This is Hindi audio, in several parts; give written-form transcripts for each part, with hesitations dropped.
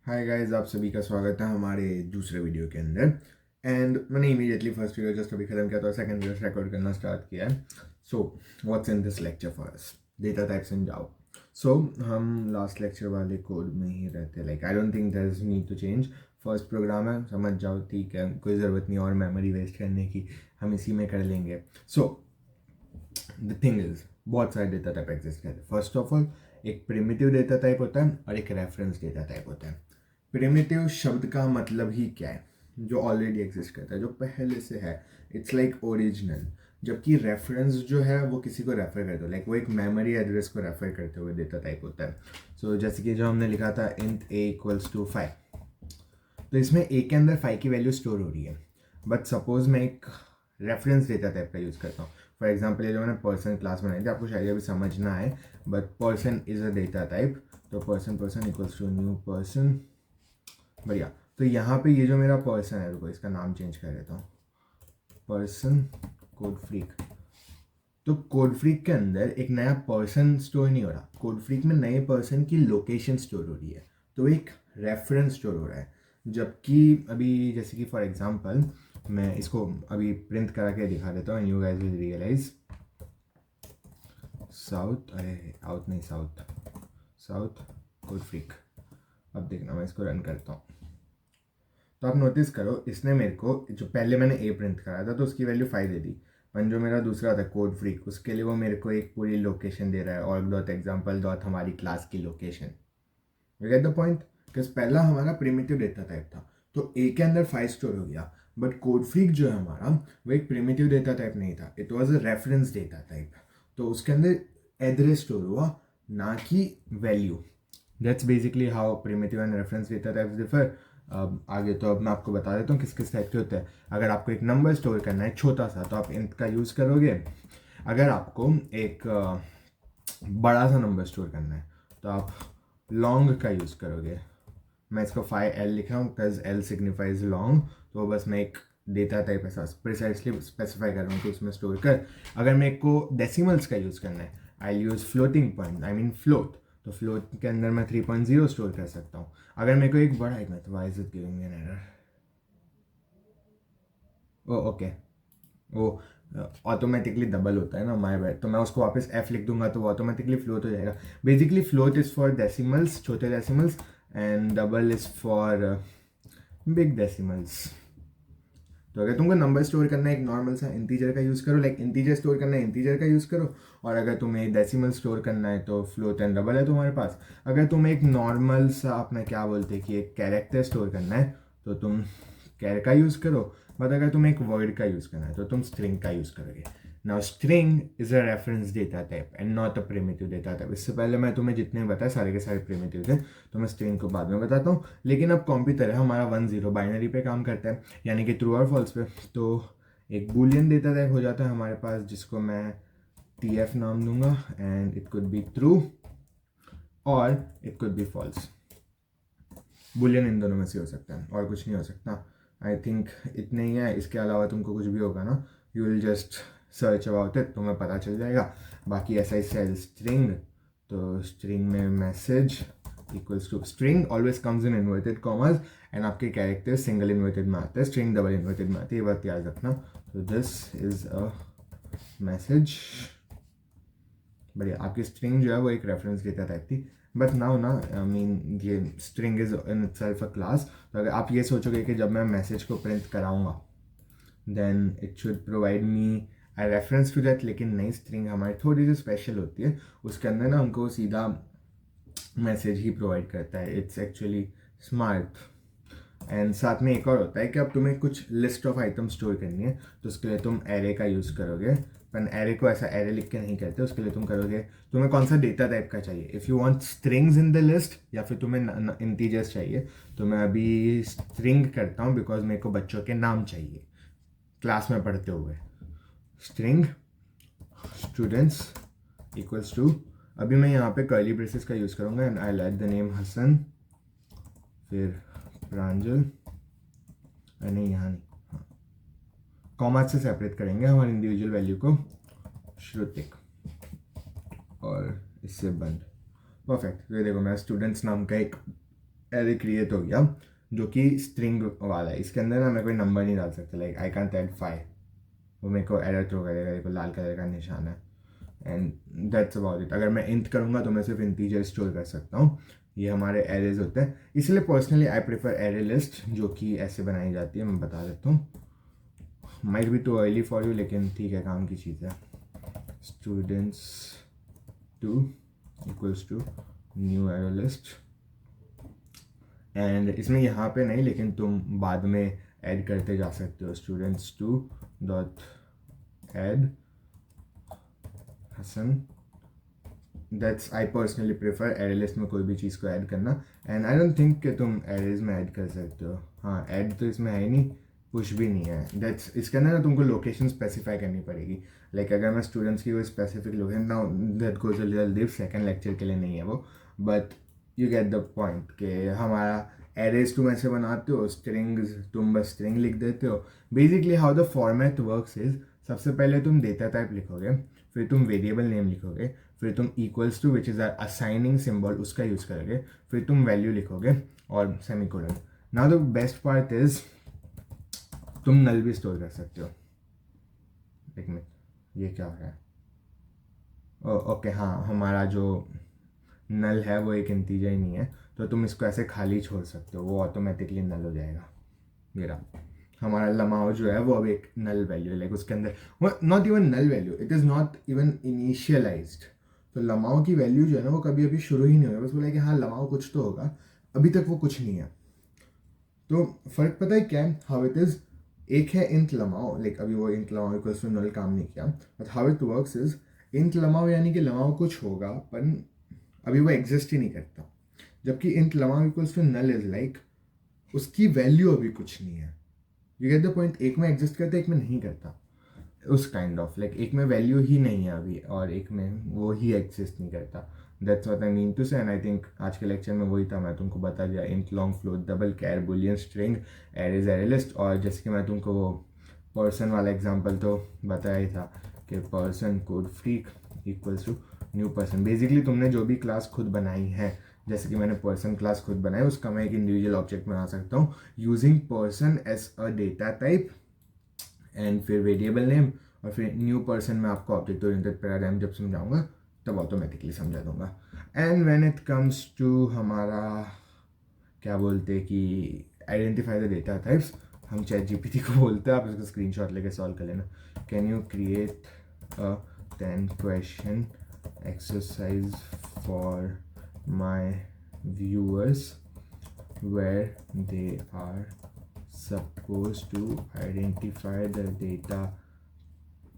हाय गाइस, आप सभी का स्वागत है हमारे दूसरे वीडियो के अंदर। एंड मैंने इमीडिएटली फर्स्ट वीडियो जस्ट अभी खत्म किया तो सेकंड वीडियो रिकॉर्ड करना स्टार्ट किया है। So what's in this lecture for us? Data types in Java. So हम लास्ट लेक्चर वाले कोड में ही रहते, like I don't think there is need to change. First program है, समझ जाओ, ठीक है, कोई ज़रूरत नहीं और मेमोरी वेस्ट करने की, हम इसी में कर लेंगे। सो द थिंग इज, बहुत सारे डेटा टाइप एग्जिस्ट करते हैं। फर्स्ट ऑफ ऑल, एक प्रिमिटिव डेटा टाइप होता है और एक रेफरेंस डेटा टाइप होता है। प्रिमिटिव शब्द का मतलब ही क्या है? जो ऑलरेडी एग्जिस्ट करता है, जो पहले से है, इट्स लाइक ओरिजिनल। जबकि रेफरेंस जो है वो किसी को रेफर करते हो, लाइक वो एक मेमोरी एड्रेस को रेफर करते हुए डेटा टाइप होता है। सो जैसे कि जो हमने लिखा था इंट ए इक्वल्स टू 5, तो इसमें ए के अंदर 5 की वैल्यू स्टोर हो रही है। बट सपोज मैं एक रेफरेंस डेटा टाइप का यूज़ करता हूँ। फॉर एग्जाम्पल, ये जो मैंने पर्सन क्लास बनाई थी, आपको शायद अभी समझना है, but person is a data type. तो person person equals to new person. बढ़िया। तो यहाँ पे ये जो मेरा पर्सन है, रुको इसका नाम चेंज कर देता हूँ, पर्सन कोड फ्रीक। तो कोड फ्रीक के अंदर एक नया पर्सन स्टोर नहीं हो रहा, कोड फ्रीक में नए पर्सन की लोकेशन स्टोर हो रही है, तो एक रेफरेंस स्टोर हो रहा है। जबकि अभी जैसे कि फॉर एग्जांपल मैं इसको अभी प्रिंट करा के दिखा देता हूँ, you guys will realise. South, अरे आउट नहीं, साउथ, साउथ कोड फ्रीक। अब देखना, मैं इसको रन करता हूँ तो आप नोटिस करो, इसने मेरे को, जो पहले मैंने ए प्रिंट कराया था तो उसकी वैल्यू 5 दे दी। पर जो मेरा दूसरा था कोड फ्रीक, उसके लिए वो मेरे को एक पूरी लोकेशन दे रहा है, और डॉट एग्जाम्पल डॉट हमारी क्लास की location. You get the point? Because पहला हमारा प्रिमिटिव डेटा टाइप था, तो ए के अंदर 5 स्टोर हो गया। बट कोड फ्रीक जो है हमारा, वो एक प्रिमिटिव डेटा टाइप नहीं था, it was a reference data type. तो उसके अंदर एड्रेस स्टोर हुआ, ना कि value. That's basically how primitive and reference data types differ. आगे तो अब मैं आपको बता देता हूँ किस किस टाइप के होते हैं। अगर आपको एक नंबर स्टोर करना है छोटा सा, तो आप इंट का यूज़ करोगे। अगर आपको एक बड़ा सा नंबर स्टोर करना है, तो आप लॉन्ग का यूज़ करोगे। मैं इसको 5L लिख रहा हूँ बिकॉज L सिग्निफाइज लॉन्ग। तो बस मैं एक डेटा टाइप ऐसा प्रिसाइसली स्पेसिफाई कर रहा हूँ कि उसमें स्टोर कर। अगर मेरे को डेसिमल्स का यूज़ करना है, I use floating point, I mean float. तो फ्लोट के अंदर मैं 3.0 स्टोर कर सकता हूँ। अगर मेरे को एक बड़ा, एक minute, why is it giving me an error? Oh okay, वो ऑटोमेटिकली डबल होता है ना, माय बैड। तो मैं उसको वापस एफ लिख दूंगा तो वो ऑटोमेटिकली फ्लोट हो जाएगा। Basically float is for decimals, छोटे decimals, and double is for big decimals. तो अगर तुमको नंबर स्टोर करना है एक नॉर्मल सा इंटीजर का यूज़ करो, लाइक इंटीजर स्टोर करना है इंटीजर का यूज़ करो। और अगर तुम्हें डेसिमल स्टोर करना है तो फ्लोट एंड डबल है तुम्हारे पास। अगर तुम्हें एक नॉर्मल सा अपना क्या बोलते हैं कि एक कैरेक्टर स्टोर करना है, तो तुम कैर का यूज़ करो। बट अगर तुम्हें एक वर्ड का यूज़ करना है तो तुम स्ट्रिंग का यूज़ करोगे। Now string is a reference data type and not a primitive data type. इससे पहले मैं तुम्हें जितने बताया सारे के सारे प्रिमिटिव थे, तो मैं स्ट्रिंग को बाद में बताता हूँ। लेकिन अब कंप्यूटर है हमारा 1-0 बाइनरी पे काम करता है, यानी कि ट्रू और फॉल्स पे। तो एक बूलियन डेटा टाइप हो जाता है हमारे पास, जिसको मैं TF नाम दूंगा, and it could be true और it could be false. Boolean इन दोनों में से हो सकता है, और कुछ नहीं हो सकता। आई थिंक इतने ही है, इसके अलावा तुमको कुछ भी होगा ना, you will just search about it, तुम्हें पता चल जाएगा। बाकी ऐसा ही सेल स्ट्रिंग, तो स्ट्रिंग में message equals to, string always comes in inverted commas, and आपके कैरेक्टर सिंगल इन्वर्टेड में आते हैं, स्ट्रिंग डबल इन्वर्टेड में आती है, ये बात याद रखना। तो दिस इज अ मैसेज। बढ़िया, आपकी स्ट्रिंग जो है वो एक रेफरेंस डेटा टाइप थी। बट नाउ ना, आई मीन ये string is in itself a class. तो अगर आप ये सोचोगे कि जब मैं मैसेज को प्रिंट कराऊंगा then it should provide me I reference to that, लेकिन नई स्ट्रिंग हमारी थोड़ी सी स्पेशल होती है। उसके अंदर ना हमको सीधा मैसेज ही प्रोवाइड करता है। It's actually smart. एंड साथ में एक और होता है कि अब तुम्हें कुछ लिस्ट ऑफ आइटम स्टोर करनी है, तो उसके लिए तुम एरे का यूज़ करोगे। पर एरे को ऐसा एरे लिख के नहीं करते, उसके लिए तुम करोगे, तुम्हें कौन सा डेटा टाइप का चाहिए, if you want strings in the list या फिर तुम्हें इंटीजर्स चाहिए। तो मैं अभी स्ट्रिंग करता हूँ बिकॉज मेरे को बच्चों के नाम चाहिए क्लास में पढ़ते हुए। स्ट्रिंग स्टूडेंट्स इक्वल्स टू, अभी मैं यहाँ पे कर्ली ब्रेसेस का यूज़ करूँगा, and I like the name Hasan, फिर प्रांजल, नहीं यहाँ नहीं, हाँ, कॉमा से सेपरेट करेंगे हमारे इंडिविजुअल वैल्यू को, श्रुतिक, और इससे बंद। परफेक्ट। ये देखो, मैं स्टूडेंट्स नाम का एक एरे क्रिएट हो गया जो कि स्ट्रिंग वाला है। इसके अंदर ना मैं कोई नंबर नहीं डाल सकता, लाइक आई कैंट ऐड 5, वो मेरे को एरर थ्रो करेगा, देखो लाल कलर का निशान है, एंड दैट्स अबाउट इट। अगर मैं इंट करूँगा तो मैं सिर्फ इंटीजर स्टोर कर सकता हूँ। ये हमारे एरेज होते हैं, इसलिए personally I prefer array list जो कि ऐसे बनाई जाती है। मैं बता देता हूँ, might be too early for you, लेकिन ठीक है, काम की चीज़ है। Students 2 equals to new array list, and इसमें यहाँ पे नहीं, लेकिन तुम बाद में ऐड करते जा सकते हो। Students 2 dot add Hasan. That's I personally prefer array list में कोई भी चीज़ को ऐड करना, एंड आई डोंट थिंक कि तुम एरेज में ऐड कर सकते हो। हाँ, ऐड तो इसमें है ही नहीं, पुश भी नहीं है। दैट्स इसके अंदर ना तुमको लोकेशन स्पेसिफाई करनी पड़ेगी। लाइक अगर मैं स्टूडेंट्स की कोई स्पेसिफिक लोकेशन ना, that goes a little deep, second lecture के लिए नहीं है वो, but you get the point कि हमारा एरेज तुम ऐसे बनाते हो, स्ट्रिंग्स तुम बस स्ट्रिंग लिख देते हो। Basically how the format works is, सबसे पहले तुम डेटा टाइप लिखोगे, फिर तुम वेरिएबल नेम लिखोगे, फिर तुम equals to which is assigning symbol उसका यूज़ करोगे, फिर तुम वैल्यू लिखोगे और semicolon. Now the best part is तुम नल भी स्टोर कर सकते हो। एक मिनट, ये क्या हो रहा है? ओके हाँ, हमारा जो नल है वो एक इंटीजर ही नहीं है, तो तुम इसको ऐसे खाली छोड़ सकते हो, वो ऑटोमेटिकली नल हो जाएगा। मेरा हमारा लमाओ जो है वो अब एक नल वैल्यू है, लाइक उसके अंदर not even null value, it is not even initialised. तो लमाओ की वैल्यू जो है ना वो कभी अभी शुरू ही नहीं होगा, बस बोला कि हाँ लमाओ कुछ तो होगा, अभी तक वो कुछ नहीं है। तो फ़र्क पता है क्या है, हाउ इट इज़, एक है इंट लमाओ, लाइक अभी वो int lmao equals to null काम नहीं किया, but how it works is int lmao यानी कि लमाओ कुछ होगा पर अभी वो एग्जिस्ट ही नहीं करता, जबकि int lmao equals to null is like उसकी वैल्यू अभी कुछ नहीं है। यू गेट द पॉइंट, एक में एग्जिस्ट करता है एक में नहीं करता, उस काइंड ऑफ लाइक एक में वैल्यू ही नहीं है अभी और एक में वो ही एग्जिस्ट नहीं करता। That's what I mean to say, and I think आज के लेक्चर में वही था, मैं तुमको बता दिया int long float double char Boolean string arrays array list. और जैसे कि मैं तुमको वो पर्सन वाला एग्जांपल तो बताया ही था कि person code freak equals to new person. Basically तुमने जो भी क्लास खुद बनाई है, जैसे कि मैंने पर्सन क्लास खुद बनाई, उसका मैं एक इंडिविजुअल ऑब्जेक्ट बना सकता हूँ using person as a data type and फिर वेरिएबल नेम, और फिर न्यू पर्सन में आपको ऑब्जेक्ट ओरिएंटेड पैराडाइम जब समझाऊंगा तब ऑटोमेटिकली समझा दूंगा। And when it comes to हमारा क्या बोलते हैं कि आइडेंटिफाई द डेटा टाइप्स, हम चैट जीपीटी को बोलते हैं, आप इसको स्क्रीनशॉट लेके सॉल्व कर लेना। Can you create a 10 question exercise for my viewers where they are supposed to identify the data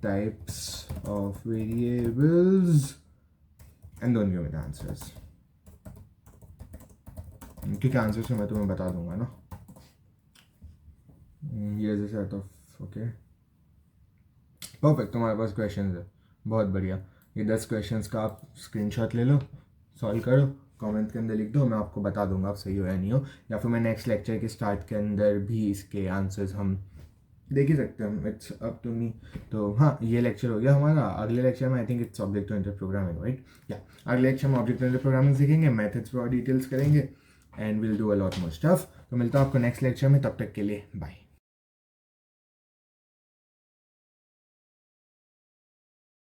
types of variables and don't give me the answers, क्योंकि आंसर्स मैं तुम्हें बता दूंगा ना। ये जैसे सेट ऑफ ओके परफेक्ट, तुम्हारे पास क्वेश्चन है, बहुत बढ़िया। ये 10 क्वेश्चंस का आप स्क्रीनशॉट ले लो, सॉल्व करो, कमेंट के अंदर लिख दो, मैं आपको बता दूंगा आप सही हो या नहीं हो, या फिर मैं नेक्स्ट लेक्चर के स्टार्ट के अंदर भी इसके आंसर्स हम देख ही सकते हैं, इट्स अप टू मी। तो हाँ, ये लेक्चर हो गया हमारा। अगले लेक्चर में I think its object oriented programming, right? या अगले लेक्चर में ऑब्जेक्ट ओरिएंटेड प्रोग्रामिंग सीखेंगे, मेथड्स और डिटेल्स करेंगे and will do a lot more stuff. तो मिलता हूँ आपको नेक्स्ट लेक्चर में, तब तक के लिए बाय।